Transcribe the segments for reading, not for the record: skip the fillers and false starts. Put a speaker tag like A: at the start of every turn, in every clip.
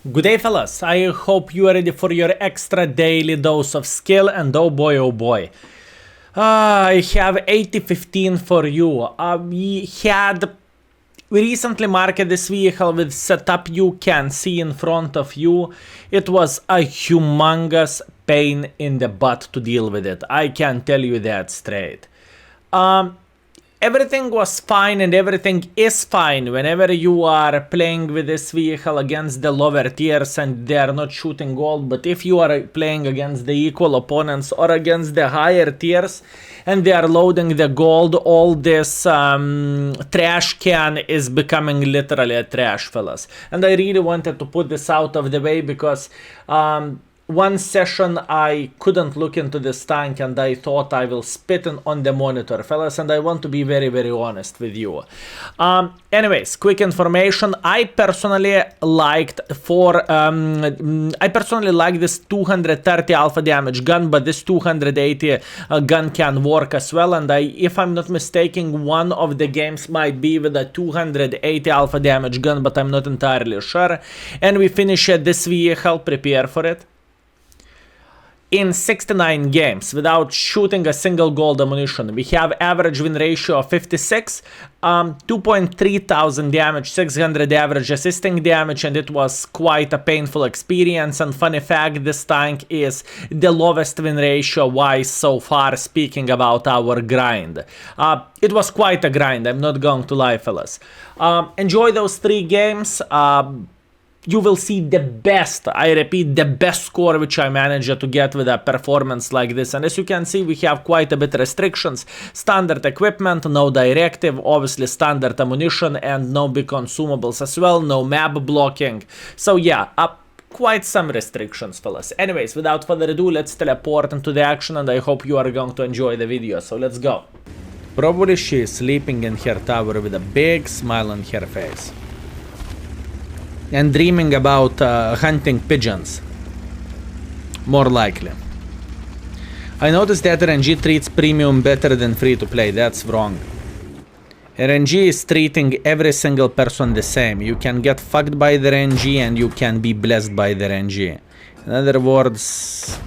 A: Good day, fellas. I hope you are ready for your extra daily dose of skill, and oh boy. I have 80-15 for you. We recently marked this vehicle with setup you can see in front of you. It was a humongous pain in the butt to deal with it. I can tell you that straight. Everything was fine and everything is fine whenever you are playing with this vehicle against the lower tiers and they are not shooting gold. But if you are playing against the equal opponents or against the higher tiers and they are loading the gold, all this trash can is becoming literally a trash, fellas. And I really wanted to put this out of the way because one session I couldn't look into this tank and I thought I will spit on the monitor, fellas, and I want to be very honest with you. Anyways, quick information. I personally like this 230 alpha damage gun, but this 280 gun can work as well, and if I'm not mistaken, one of the games might be with a 280 alpha damage gun, but I'm not entirely sure. And we finish this vehicle, prepare for it, in 69 games without shooting a single gold ammunition. We have average win ratio of 56, 2.3 thousand damage, 600 average assisting damage, and it was quite a painful experience. And funny fact, this tank is the lowest win ratio wise so far, speaking about our grind. It was quite a grind, I'm not going to lie, fellas. Enjoy those 3 games. You will see the best, I repeat, the best score which I managed to get with a performance like this. And as you can see, we have quite a bit restrictions. Standard equipment, no directive, obviously standard ammunition, and no big consumables as well, no map blocking. So yeah, quite some restrictions, fellas. Anyways, without further ado, let's teleport into the action, and I hope you are going to enjoy the video. So let's go. Probably she is sleeping in her tower with a big smile on her face and dreaming about hunting pigeons. More likely. I noticed that RNG treats premium better than free-to-play. That's wrong. RNG is treating every single person the same. You can get fucked by the RNG and you can be blessed by the RNG. In other words,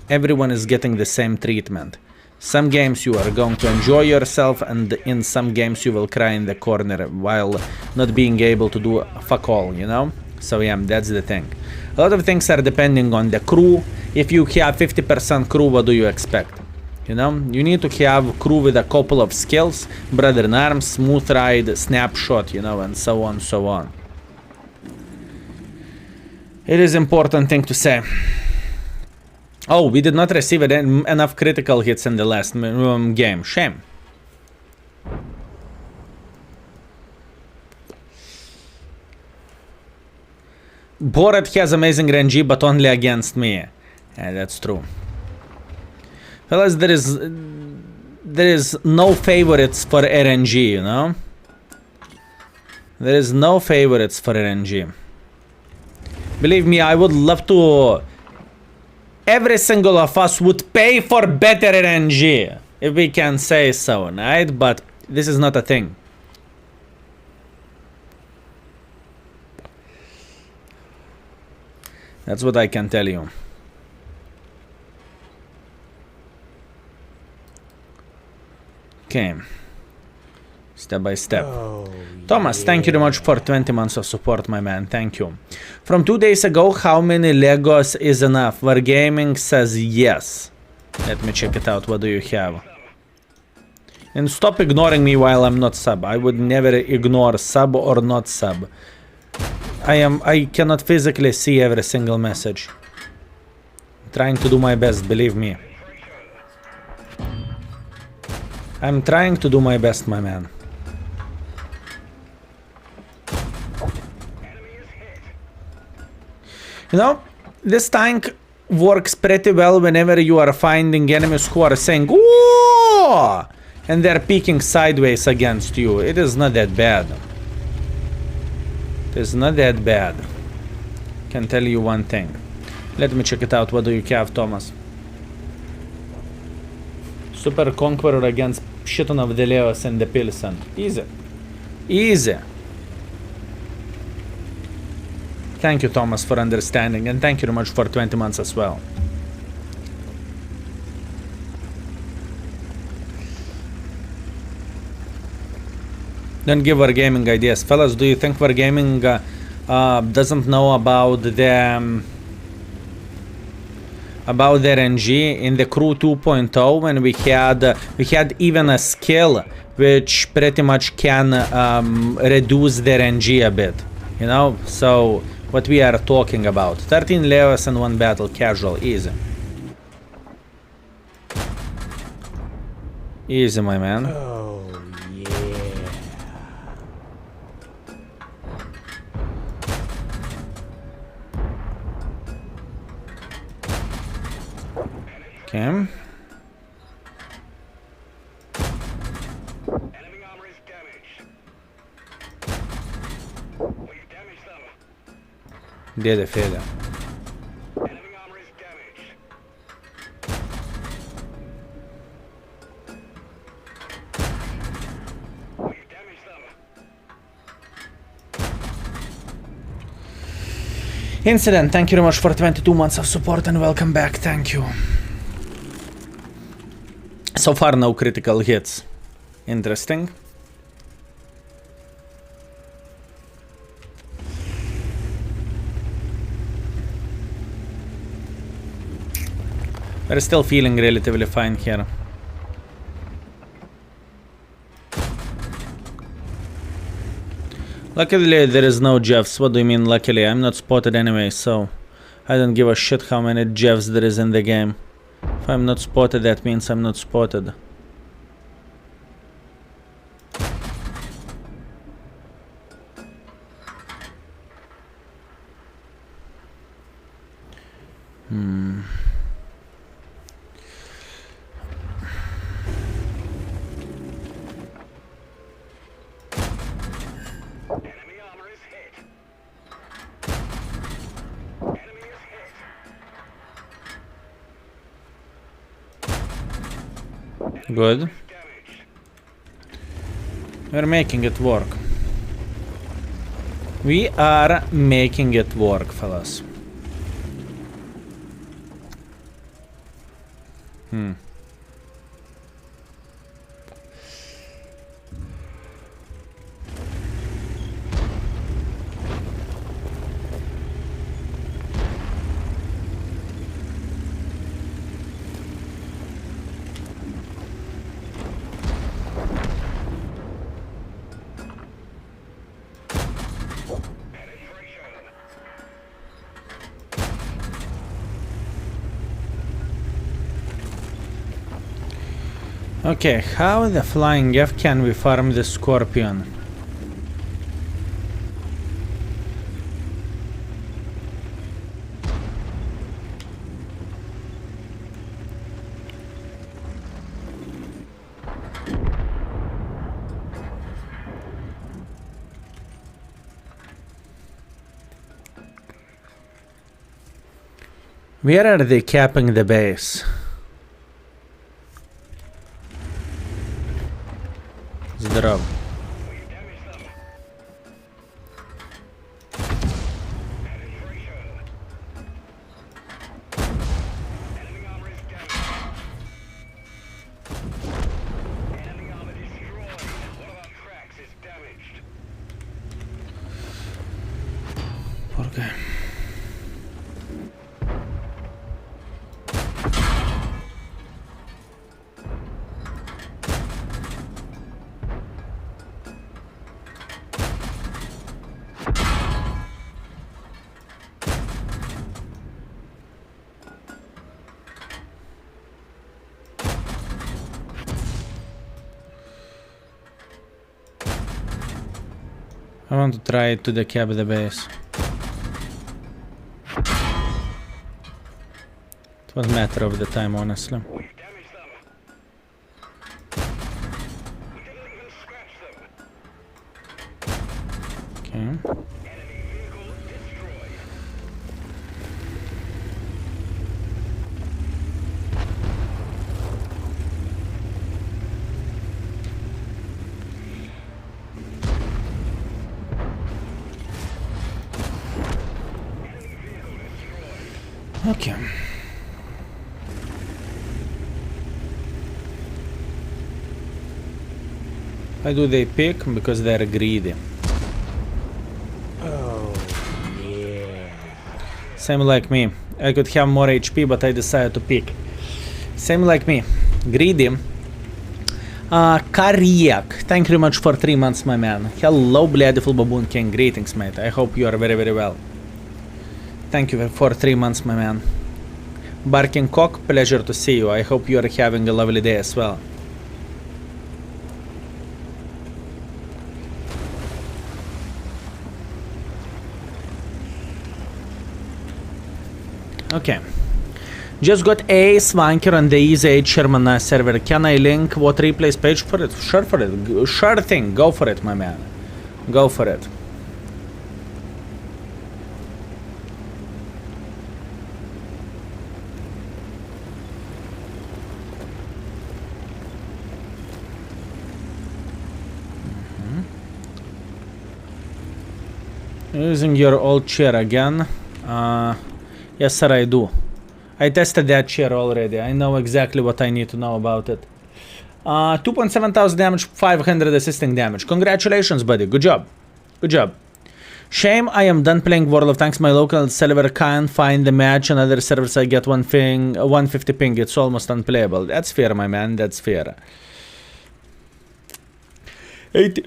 A: everyone is getting the same treatment. Some games you are going to enjoy yourself, and in some games you will cry in the corner while not being able to do fuck all, you know? So yeah, that's the thing. A lot of things are depending on the crew. If you have 50% crew, what do you expect? You know, you need to have crew with a couple of skills, brother in arms, smooth ride, snapshot, you know, and so on, so on. It is important thing to say. Oh, we did not receive enough critical hits in the last game. Shame. Borat has amazing RNG, but only against me. Yeah, that's true. Fellas, there is no favorites for RNG, you know? There is no favorites for RNG. Believe me, I would love to... Every single of us would pay for better RNG, if we can say so, right? But this is not a thing. That's what I can tell you. Okay. Step by step. Oh, Thomas, yeah. Thank you very much for 20 months of support, my man. Thank you. From 2 days ago, how many Legos is enough? Wargaming says yes. Let me check it out. What do you have? And stop ignoring me while I'm not sub. I would never ignore sub or not sub. I cannot physically see every single message. I'm trying to do my best, believe me. I'm trying to do my best, my man. You know, this tank works pretty well whenever you are finding enemies who are saying "Whoa!" and they're peeking sideways against you. It is not that bad. It is not that bad. Can tell you one thing. Let me check it out. What do you have, Thomas? Super Conqueror against Shiton of the Leos and the Pilsen. Easy. Easy. Thank you, Thomas, for understanding, and thank you very much for 20 months as well. Don't give Wargaming ideas. Fellas, do you think Wargaming doesn't know about the about the RNG in the Crew 2.0 when we had even a skill which pretty much can reduce the RNG a bit, you know? So what we are talking about: 13 Leos and 1 battle, casual, easy. Easy, my man.
B: Oh, yeah.
A: Okay.
C: Enemy armor is damaged. We've damaged them.
A: Dede fede.
C: Enemy armor is damaged. We've damaged them.
A: Incident, thank you very much for 22 months of support and welcome back, thank you. So far, no critical hits. Interesting. We're still feeling relatively fine here. Luckily, there is no Jeffs. What do you mean, luckily? I'm not spotted anyway, so I don't give a shit how many Jeffs there is in the game. If I'm not spotted, that means I'm not spotted.
C: Enemy armor is hit. Enemy is hit.
A: Good.
C: Damaged.
A: We're making it work. We are making it work, fellas. Okay, how the flying F can we farm the Scorpion? Where are they capping the base? Здорово.
C: We've damaged them. Enemy armor is damaged. Enemy armor destroyed. One of our tracks is damaged.
A: Okay. I want to try to decap the base. It was a matter of the time, honestly.
C: We've damaged them. We didn't even scratch them.
A: Okay.
C: Enemy vehicle destroyed.
A: Okay. Why do they pick? Because they're greedy.
B: Oh, yeah.
A: Same like me. I could have more HP, but I decided to pick. Same like me. Greedy. Kariak. Thank you very much for 3 months, my man. Hello, Bloodful Baboon King. Greetings, mate. I hope you are very, very well. Thank you for 3 months, my man. Barking Cock, pleasure to see you. I hope you are having a lovely day as well. Okay. Just got a swanker on the Easy 8 Sherman server. Can I link what replays page for it? Sure for it. Sure thing. Go for it, my man. Go for it. Using your old chair again. Yes, sir, I do. I tested that chair already. I know exactly what I need to know about it. 2.7 thousand damage, 500 assisting damage. Congratulations, buddy. Good job. Good job. Shame I am done playing World of Tanks. My local server can't find the match. On other servers I get 150 ping. It's almost unplayable. That's fair, my man. That's fair. 80-15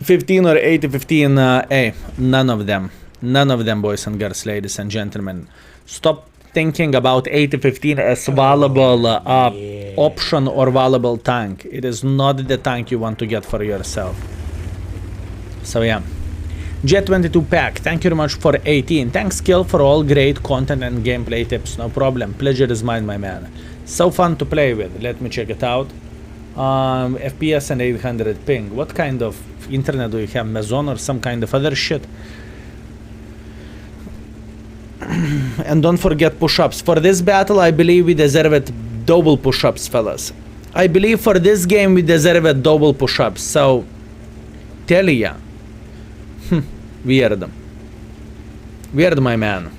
A: or 80-15, none of them. None of them, boys and girls, ladies and gentlemen. Stop thinking about 80-15 as valuable option or valuable tank. It is not the tank you want to get for yourself. So yeah. Jet22 pack, thank you very much for 18. Thanks, Kill, for all great content and gameplay tips. No problem. Pleasure is mine, my man. So fun to play with. Let me check it out. FPS and 800 ping. What kind of internet do you have? Maison or some kind of other shit? And don't forget push-ups. For this battle, I believe we deserve it double push-ups, fellas. I believe for this game, we deserve it double push-ups. So, tell ya. Weird. Weird, my man.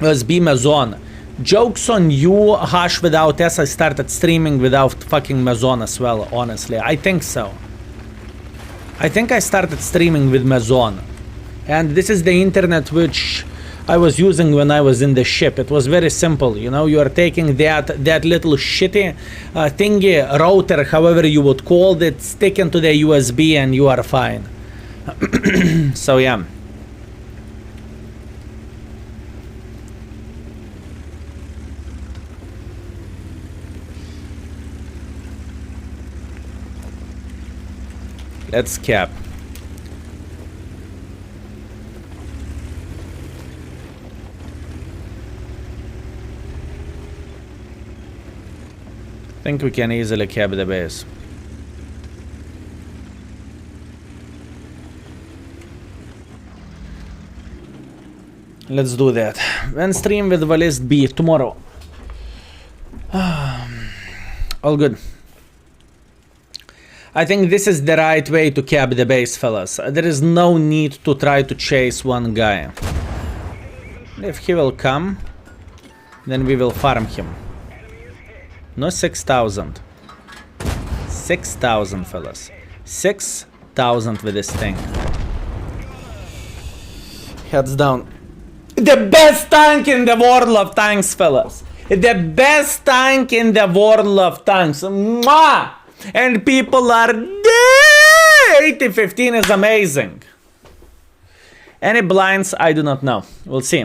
A: Let's be Maison. Jokes on you, Hash without S. I started streaming without fucking Maison as well, honestly. I think so. I think I started streaming with Maison. And this is the internet which I was using when I was in the ship. It was very simple, you know. You are taking that little shitty thingy, router, however you would call it, stick into the USB and you are fine. So yeah. Let's cap. I think we can easily cap the base. Let's do that. When stream with Valist B tomorrow. All good. I think this is the right way to cap the base, fellas. There is no need to try to chase one guy. If he will come, then we will farm him. No 6,000. 6,000, fellas. 6,000 with this thing. Heads down. The best tank in the world of tanks, fellas. The best tank in the world of tanks. Mwah! And people are dead. 80-15 is amazing. Any blinds? I do not know. We'll see.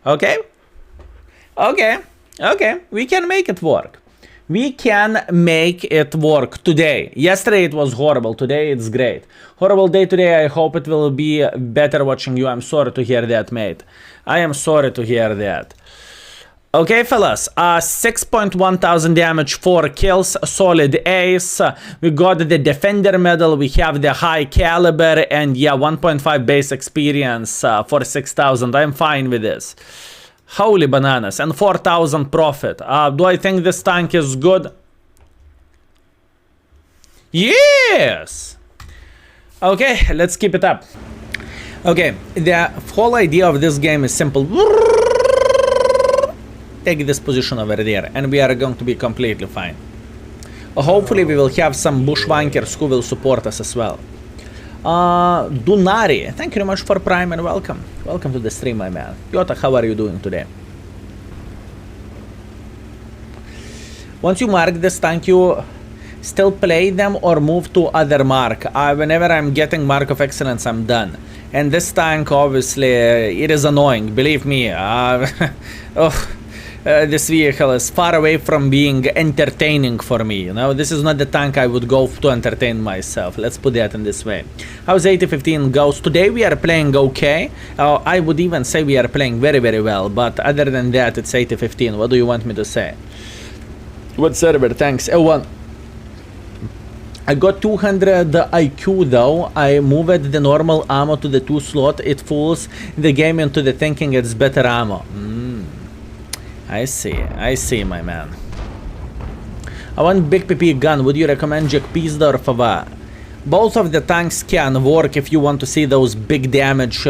A: Okay. Okay. Okay. We can make it work. We can make it work today. Yesterday it was horrible. Today it's great. Horrible day today. I hope it will be better watching you. I'm sorry to hear that, mate. I am sorry to hear that. Okay, fellas, 6.1 thousand damage, 4 kills, solid ace. We got the defender medal, we have the high caliber, and yeah, 1.5 base experience for 6,000. I'm fine with this. Holy bananas, and 4,000 profit. Do I think this tank is good? Yes! Okay, let's keep it up. Okay, the whole idea of this game is simple. Take this position over there, and we are going to be completely fine. Hopefully we will have some bushwankers who will support us as well. Dunari, thank you very much for Prime and welcome. Welcome to the stream, my man. Yota, how are you doing today? Once you mark this tank, you still play them or move to other mark. Whenever I'm getting mark of excellence, I'm done. And this tank, obviously, it is annoying, believe me. This vehicle is far away from being entertaining for me, you know. This is not the tank I would go to entertain myself. Let's put that in this way. How's 8015 goes? Today we are playing okay. I would even say we are playing very, very well. But other than that, it's 8015. What do you want me to say? What server? Thanks. One. I got 200 IQ though. I moved the normal ammo to the 2 slot. It fools the game into the thinking it's better ammo. I see, my man. I want big PP gun. Would you recommend Jack Pizdor Fava? Both of the tanks can work if you want to see those big damage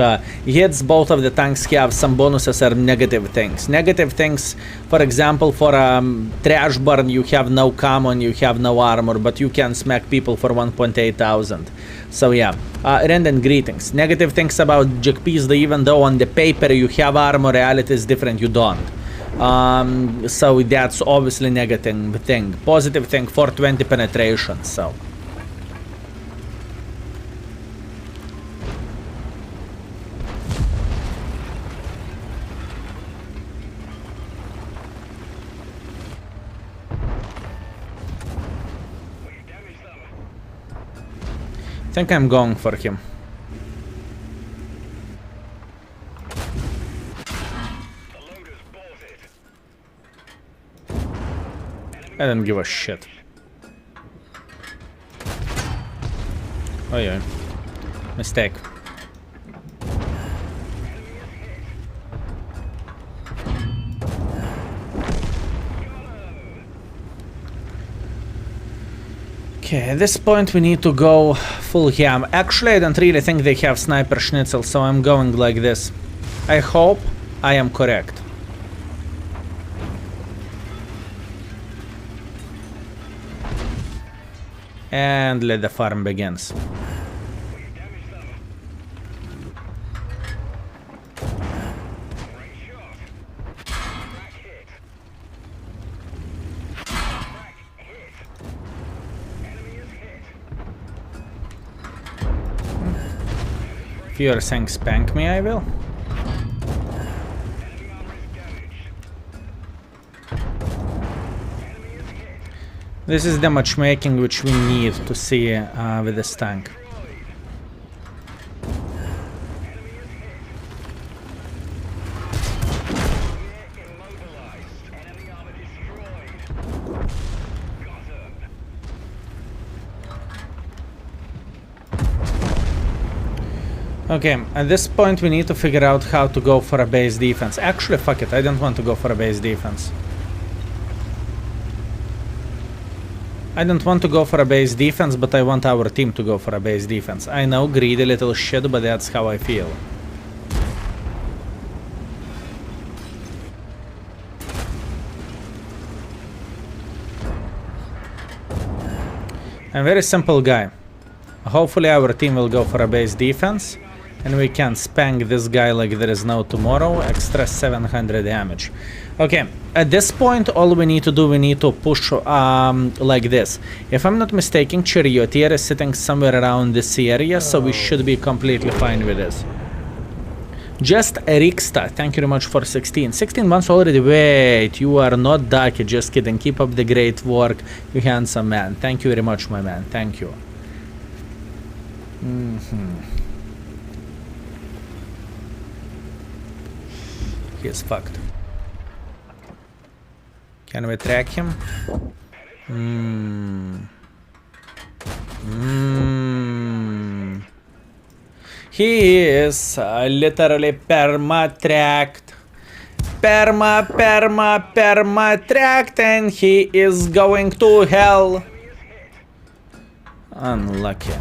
A: hits. Both of the tanks have some bonuses or negative things. Negative things, for example, for trash burn, you have no camo and you have no armor, but you can smack people for 1.8 thousand. So yeah, random greetings. Negative things about Jack Pizdor, even though on the paper you have armor, reality is different, you don't. So that's obviously negative thing. Positive thing, 420 penetration, so. I think I'm going for him. I don't give a shit. Oh yeah. Mistake. Okay, at this point we need to go full ham. Actually, I don't really think they have sniper schnitzel, so I'm going like this. I hope I am correct. And let the farm begins. If you are saying spank me, I will. This is the matchmaking which we need to see with this tank. Okay, at this point we need to figure out how to go for a base defense. Actually, fuck it, I don't want to go for a base defense. I don't want to go for a base defense, but I want our team to go for a base defense. I know, greedy little shit, but that's how I feel. I'm a very simple guy. Hopefully our team will go for a base defense, and we can spank this guy like there is no tomorrow. Extra 700 damage. Okay, at this point all we need to do, we need to push like this. If I'm not mistaken, Charioteer is sitting somewhere around this area, so we should be completely fine with this. Just Eriksta, thank you very much for 16. 16 months already. Wait, you are not Ducky, just kidding. Keep up the great work, you handsome man. Thank you very much, my man, thank you. He is fucked. Can we track him? He is literally perma-tracked. Perma-tracked, and he is going to hell. Unlucky.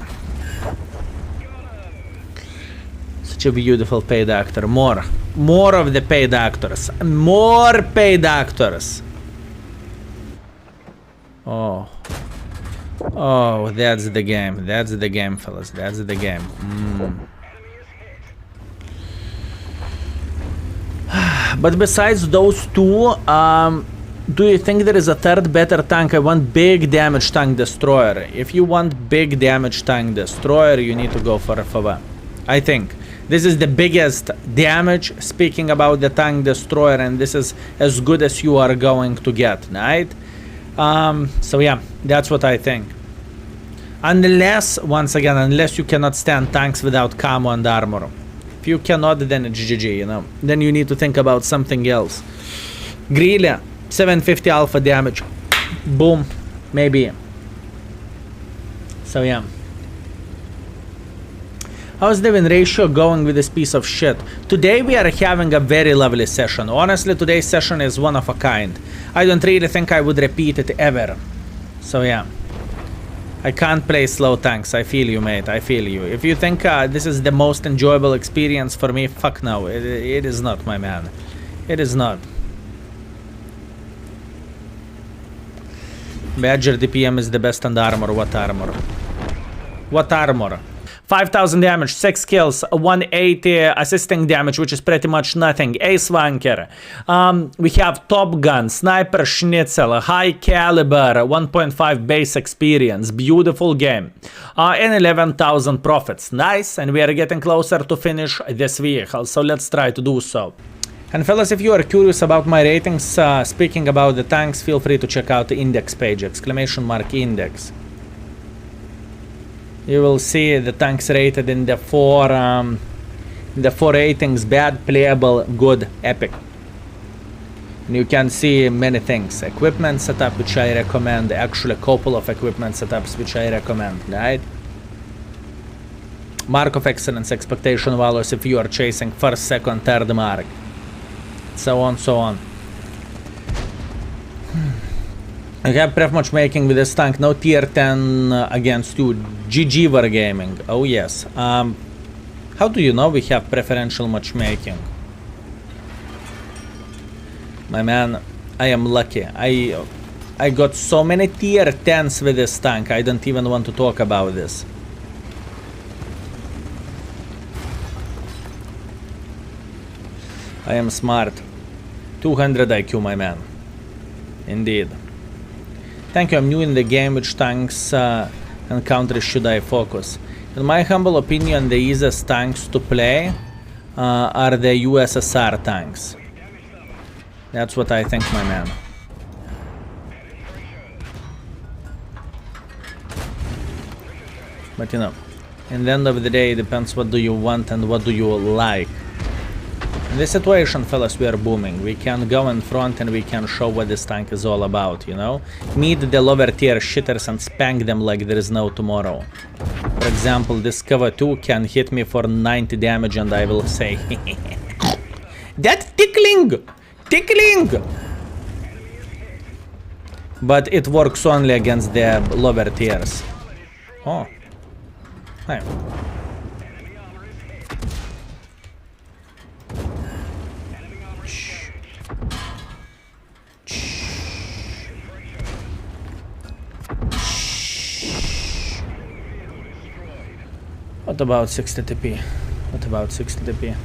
A: Such a beautiful paid actor. More of the paid actors. More paid actors. Oh. Oh, that's the game. That's the game, fellas. That's the game. But besides those two, do you think there is a third better tank? I want big damage tank destroyer. If you want big damage tank destroyer, you need to go for a FV. I think this is the biggest damage, speaking about the tank destroyer, and this is as good as you are going to get, right? So yeah, that's what I think. Unless, once again, unless you cannot stand tanks without camo and armor. If you cannot, then it's GG, you know. Then you need to think about something else. Grilla, 750 alpha damage. Boom. Maybe. So yeah. How's the win ratio going with this piece of shit? Today we are having a very lovely session. Honestly, today's session is one of a kind. I don't really think I would repeat it ever. So yeah. I can't play slow tanks. I feel you, mate. I feel you. If you think this is the most enjoyable experience for me, fuck no. It is not, my man. It is not. Badger DPM is the best on the armor. What armor? What armor? 5,000 damage, 6 kills, 180 assisting damage, which is pretty much nothing. Ace Wanker. We have Top Gun, Sniper Schnitzel, High Caliber, 1.5 base experience. Beautiful game. And 11,000 profits. Nice, and we are getting closer to finish this vehicle, so let's try to do so. And fellas, if you are curious about my ratings, speaking about the tanks, feel free to check out the index page, !index. You will see the tanks rated in the four ratings: bad, playable, good, epic. And you can see many things. Equipment setup, which I recommend. Actually, a couple of equipment setups, which I recommend, right? Mark of excellence, expectation values if you are chasing first, second, third mark. So on, so on. I have pref matchmaking with this tank, no tier 10 against you. GG Wargaming, oh yes. How do you know we have preferential matchmaking? My man, I am lucky. I got so many tier 10s with this tank, I don't even want to talk about this. I am smart. 200 IQ, my man. Indeed. Thank you, I'm new in the game. Which tanks and countries should I focus? In my humble opinion, the easiest tanks to play are the USSR tanks. That's what I think, my man. But you know, in the end of the day, it depends what do you want and what do you like. In this situation, fellas, we are booming. We can go in front and we can show what this tank is all about, you know? Meet the lower tier shitters and spank them like there is no tomorrow. For example, this cover 2 can hit me for 90 damage and I will say, that's tickling! Tickling! But it works only against the lower tiers. Oh. Hey. What about 60 TP? What about 60 TP?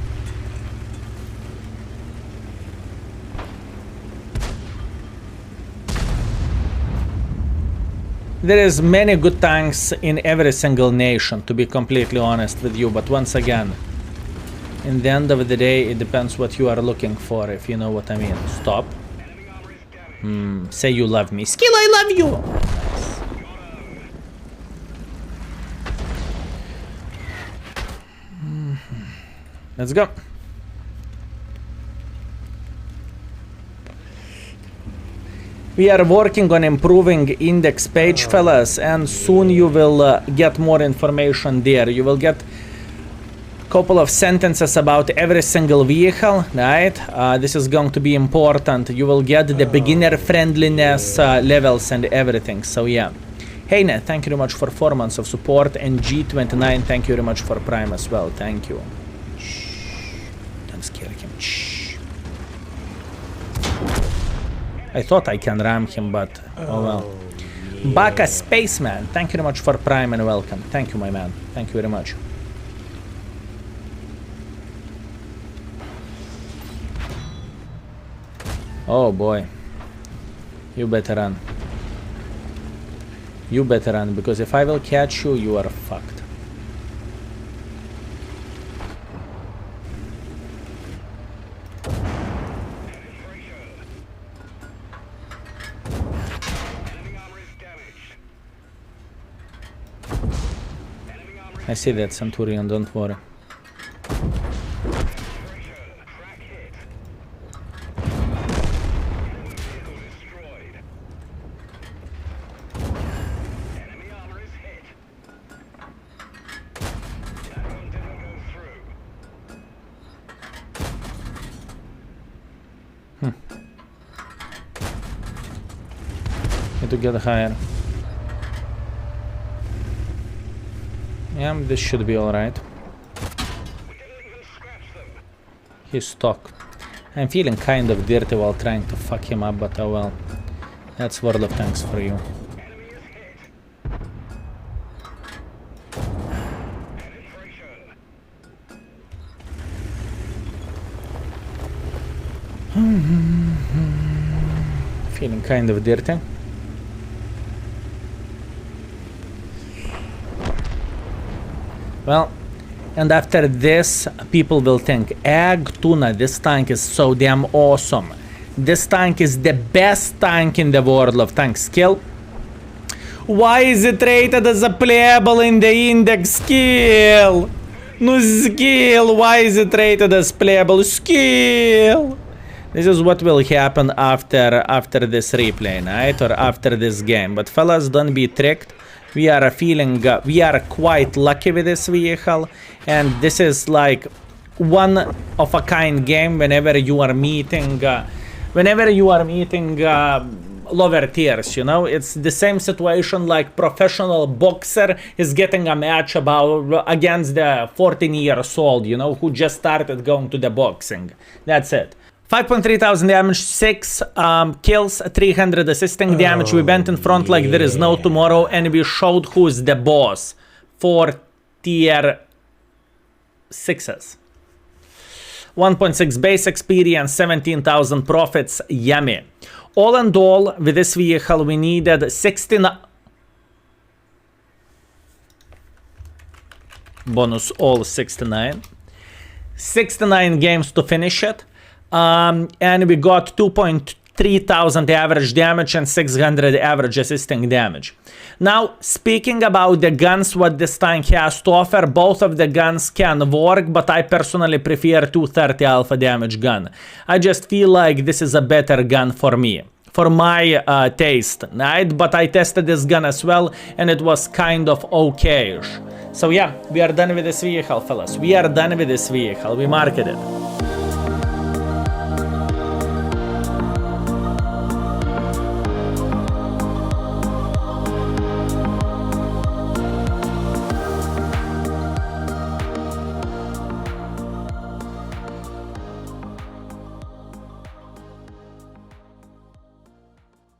A: There is many good tanks in every single nation, to be completely honest with you, but once again, in the end of the day, it depends what you are looking for, if you know what I mean. Stop. Say you love me. Skill, I love you! Let's go. We are working on improving index page, fellas, and soon you will get more information there. You will get a couple of sentences about every single vehicle, right? This is going to be important. You will get the beginner friendliness levels and everything, so yeah. Hey Ned, thank you very much for 4 months of support, and G29, thank you very much for Prime as well, thank you. Don't scare him. Shh. I thought I can ram him, but oh well. Baka Spaceman, thank you very much for Prime and welcome. Thank you, my man. Thank you very much. Oh boy. You better run. You better run, because if I will catch you, you are fucked. I see that, Centurion, don't worry. Need to get higher. Yeah, this should be alright. He's stuck. I'm feeling kind of dirty while trying to fuck him up, but oh well. That's World of Tanks for you. Feeling kind of dirty. Well, and after this, people will think, Egg Tuna, this tank is so damn awesome. This tank is the best tank in the World of Tanks. Skill? Why is it rated as a playable in the index? Skill! No skill! Why is it rated as playable? Skill! This is what will happen after this replay, right? Or after this game. But fellas, don't be tricked. We are feeling, we are quite lucky with this vehicle, and this is like one of a kind game whenever you are meeting, lower tiers, you know. It's the same situation like professional boxer is getting a match against the 14-year-old, you know, who just started going to the boxing. That's it. 5.3 thousand damage, 6 kills, 300 assisting damage. We went in front like there is no tomorrow, and we showed who's the boss. 4 tier 6s. 1.6 base experience, 17,000 profits, yummy. All in all, with this vehicle, we needed 69... Bonus all 69. 69 games to finish it. And we got 2.3 thousand average damage and 600 average assisting damage. Now, speaking about the guns, what this tank has to offer, both of the guns can work, but I personally prefer 230 alpha damage gun. I just feel like this is a better gun for me, for my taste, right? But I tested this gun as well, and it was kind of okay-ish. So yeah, we are done with this vehicle, fellas. We are done with this vehicle. We marked it.